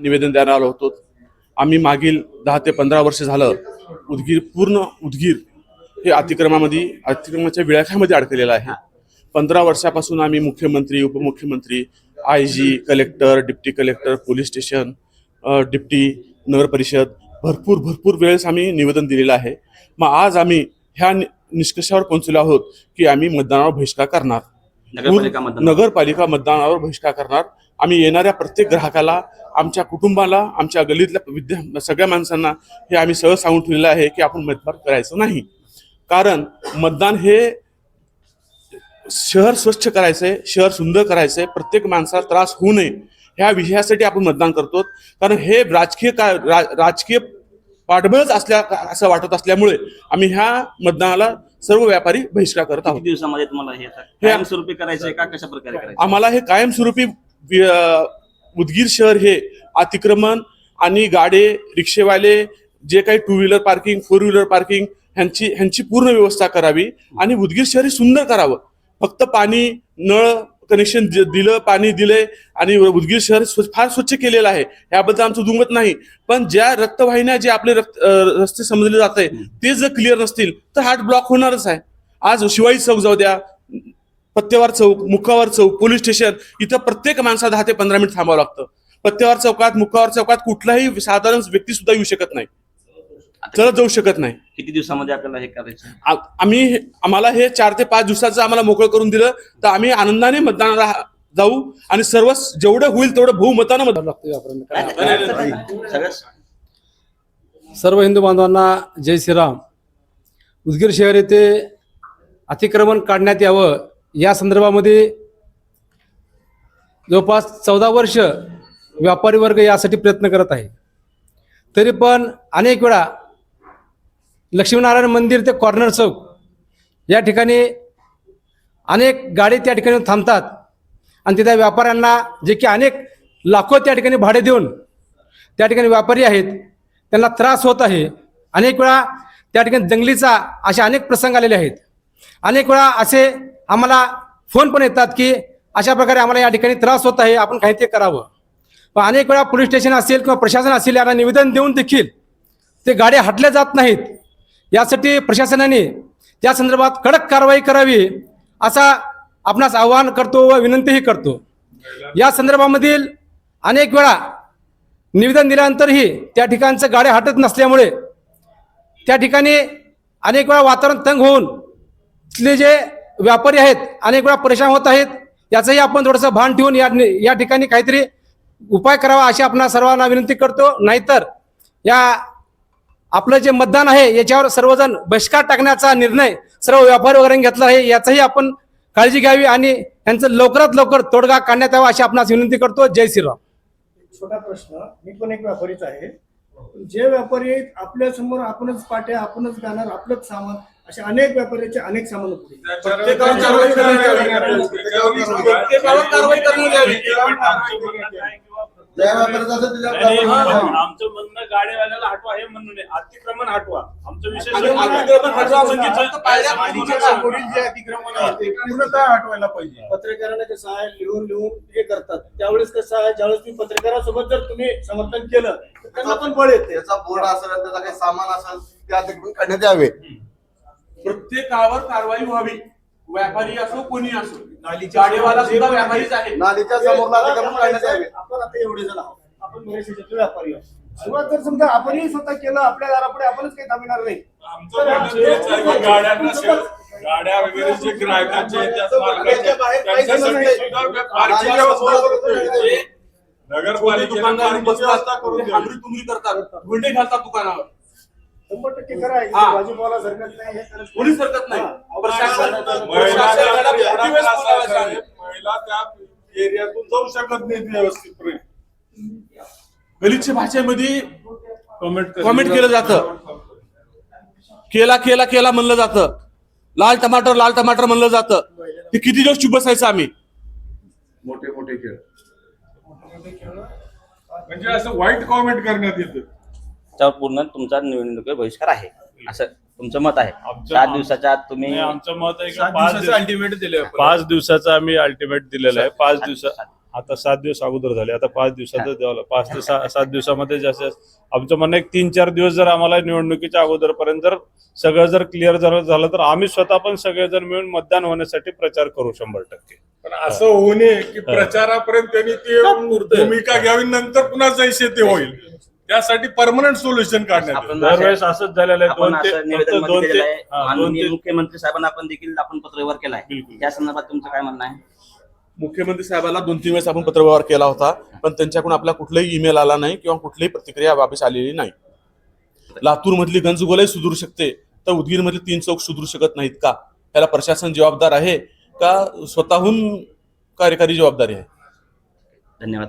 निवेदन द्यायला आलो होतो। आम्ही मागील 10 ते 15 वर्ष झालं पूर्ण उदगीर हे अतिक्रमणाच्या विळख्यामध्ये अडकलेलं आहे। 15 वर्षापासून आम्ही मुख्यमंत्री, उपमुख्यमंत्री, IG, collector, deputy collector, police station, deputy नगर परिषद भरपूर वेळेस आम्ही निवेदन दिलेलं आहे। मग आज आम्ही ह्या निष्कर्षावर पोहोचलो आहोत की आम्ही मतदानावर बहिष्कार करणार, नगरपालिका मतदानावर बहिष्कार करणार। आम्ही येणाऱ्या प्रत्येक ग्राहकाला, आमच्या कुटुंबाला, आमच्या गल्लीतल्या सगळ्या माणसांना हे आम्ही सगळं सांगून ठेवलेलं आहे की आपण मतदान करायचं नाही। कारण मतदान हे शहर स्वच्छ करायचंय, शहर सुंदर करायचंय, प्रत्येक माणसाला त्रास होऊ नये ह्या विषयासाठी आपण मतदान करतो। कारण हे राजकीय पाठबळच असं वाटत असल्यामुळे आम्ही ह्या मतदानाला सर्व व्यापारी बहिष्कार करत आहोत। किती दिवसामध्ये तुम्हाला हे कायमस्वरूपी करायचंय का कशा प्रकारे करायचं? आम्हाला हे कायमस्वरूपी उदगीर शहर हे अतिक्रमण आणि गाडे, रिक्षेवाले, जे काही 2 व्हीलर पार्किंग, 4 व्हीलर पार्किंग ह्यांची पूर्ण व्यवस्था करावी आणि उदगीर शहर हे सुंदर करावं। फक्त पाणी, नळ कनेक्शन दिलं, पाणी दिले आणि उदगीर शहर फार स्वच्छ केलेलं आहे, याबद्दल आमचं दुमत नाही। पण ज्या रक्तवाहिन्या, जे आपले रस्ते समजले जात आहे ते जर क्लिअर नसतील तर हार्ट ब्लॉक होणारच आहे। आज शिवाजी चौक जाऊ द्या, पत्तेवार चौक, मुक्कावार चौक, पोलीस स्टेशन, इथं प्रत्येक माणसा 10 ते 15 मिनिट थांबावं लागतं। पत्तेवार चौकात, मुक्कावार चौकात कुठलाही साधारण व्यक्ती सुद्धा येऊ शकत नाही, चलत जाऊ शकत नाही। किती दिवसामध्ये आपल्याला हे करायचं? आम्हाला हे 4 ते 5 दिवसाचं आम्हाला मोकळं करून दिलं तर आम्ही आनंदाने मतदानाला जाऊ आणि जेवढं होईल तेवढं बहुमतानं मतदान लागतं। सर्व हिंदू बांधवांना जय श्रीराम। उदगीर शहर येथे अतिक्रमण काढण्यात यावं या संदर्भामध्ये जवळपास 14 वर्ष व्यापारी वर्ग यासाठी प्रयत्न करत आहे। तरी पण अनेक वेळा लक्ष्मीनारायण मंदिर ते कॉर्नर चौक या ठिकाणी अनेक गाडी त्या ठिकाणी थांबतात आणि तिथे व्यापाऱ्यांना, जे की अनेक लाखो त्या ठिकाणी भाडे देऊन त्या ठिकाणी व्यापारी आहेत, त्यांना त्रास होत आहे। अनेक वेळा त्या ठिकाणी दंगलीचा असे अनेक प्रसंग आलेले आहेत। अनेक वेळा असे आम्हाला फोन पण येतात की अशा प्रकारे आम्हाला या ठिकाणी त्रास होत आहे, आपण काही ते करावं। पण अनेक वेळा पोलीस स्टेशन असेल किंवा प्रशासन असेल यांना निवेदन देऊन देखील ते गाड्या हटल्या जात नाहीत। यासाठी प्रशासनाने त्या संदर्भात कडक कारवाई करावी असा आपणास आवाहन करतो व विनंतीही करतो। या संदर्भामधील अनेक वेळा निवेदन दिल्यानंतरही त्या ठिकाणचं गाड्या हटत नसल्यामुळे त्या ठिकाणी अनेक वेळा वातावरण तंग होऊन तिथले जे व्यापारी आहेत अनेक वेळा परेशान होत आहेत। याचंही आपण थोडंसं भान ठेवून या ठिकाणी काहीतरी उपाय करावा अशी आपणा सर्वांना विनंती करतो। नाहीतर या आपलं जे मतदान आहे याच्यावर सर्वजण बहिष्कार टाकण्याचा निर्णय सर्व व्यापारी वगैरे घेतला आहे, याचाही आपण काळजी घ्यावी आणि यांचं लवकरात लवकर तोडगा काढण्यात यावा अशी आपणास विनंती करतो। जय श्रीराम। छोटा प्रश्न, मी पण एक व्यापारीच आहे। जे व्यापारी आपल्या समोर आपणच पाट्या, आपणच गाणार, आपलंच सामान, असे अनेक व्यापाऱ्याचे अनेक सामान होते। आमचं म्हणणं गाडीवाल्याला हटवा हे म्हणणं नाही, अतिक्रमण हटवा। आमचं विशेष पूर्णतः हटवायला पाहिजे। पत्रकारांना कसं आहे, लिहून हे करतात, त्यावेळेस कसं आहे, ज्यावेळेस तुम्ही पत्रकारासोबत जर तुम्ही समर्थन केलं तर त्यांना पण बळ येते। त्याचा बोर्ड असेल, त्याचा काही सामान असेल ते अतिक्रमण करण्यात यावे। प्रत्येकावर कारवाई व्हावी, व्यापारी असो कोणी असो। गाडीवाला सुद्धा व्यापारीच आहे। नालीच्या समोरला अतिक्रमण करण्यात यावे। आपण आता एवढे जण आहोत, आपण बरेचसे व्यापारी आहोत। सुरुवात जर समजा आपणही स्वतः केलं, आपल्या दारापुढे आपणच काही थांबणार नाही। गाड्या वगैरे जे ग्राहकांचे तुम्ही करतात, गुंडे घालतात दुकानावर, 100% करा। भाजीपाला सरकत नाही, हे कोणी सरकत नाही। महिला त्या एरियातून जाऊ शकत नाही व्यवस्थित। गलिच्छ भाषेमध्ये कमेंट केलं जातं, केला म्हणलं जातं, लाल टमाटर म्हणलं जातं। हे किती दिवस चुप बसायचं आम्ही? मोठे खेळ म्हणजे असं वाईट कॉमेंट करण्यात येतं, त्यावर पूर्ण तुमचा निवडणुकीवर बहिष्कार आहे असं तुमचं मत आहे। 7 दिवसाच्या आत तुम्ही? आमचं मत आहे की 5 दिवसाचं अल्टिमेट दिलं, 5 दिवसाचा आम्ही अल्टिमेट दिलेलं आहे। 5 दिवसात आता 7 दिवस अगोदर झाले, आता 5 दिवसातच द्यावं 5 ते 7 दिवसामध्ये जास्त आमचं म्हणणं एक 3-4 दिवस जर आम्हाला निवडणुकीच्या अगोदरपर्यंत जर सगळं जर क्लिअर झालं तर आम्ही स्वतः पण सगळेजण मिळून मतदान होण्यासाठी प्रचार करू 100%. पण असं होऊ नये की प्रचारापर्यंत त्यांनी ती भूमिका घ्यावी, नंतर पुन्हा जैसे ते होईल. त्यासाठी परमनंट सोल्युशन काढण्यात येईल. आपण दरवेळेस असंच झालेलं आहे. आपण 2 ते असं निवेदन फक्त 2 केलेलं ते आहे. माननीय मुख्यमंत्री साहेबांना आपण देखील आपण पत्रव्यवहार केलाय. बिलकुल. त्या संदर्भात तुमचं काय म्हणणं आहे? मुख्यमंत्री साहेबांना 2-3 वेळेस आपण पत्रव्यवहार केला होता, पण त्यांच्याकडून आपला कुठलाही ईमेल आला नाही किंवा कुठलीही प्रतिक्रिया वापस आलेली नाही. लातूर मधली गंजगोलाई सुधरू शकते तर उदगीर मधले 3 चौक सुधरू शकत नाहीत का? त्याला प्रशासन जबाबदार आहे का स्वतःहून कार्यकारी जबाबदारी आहे? धन्यवाद.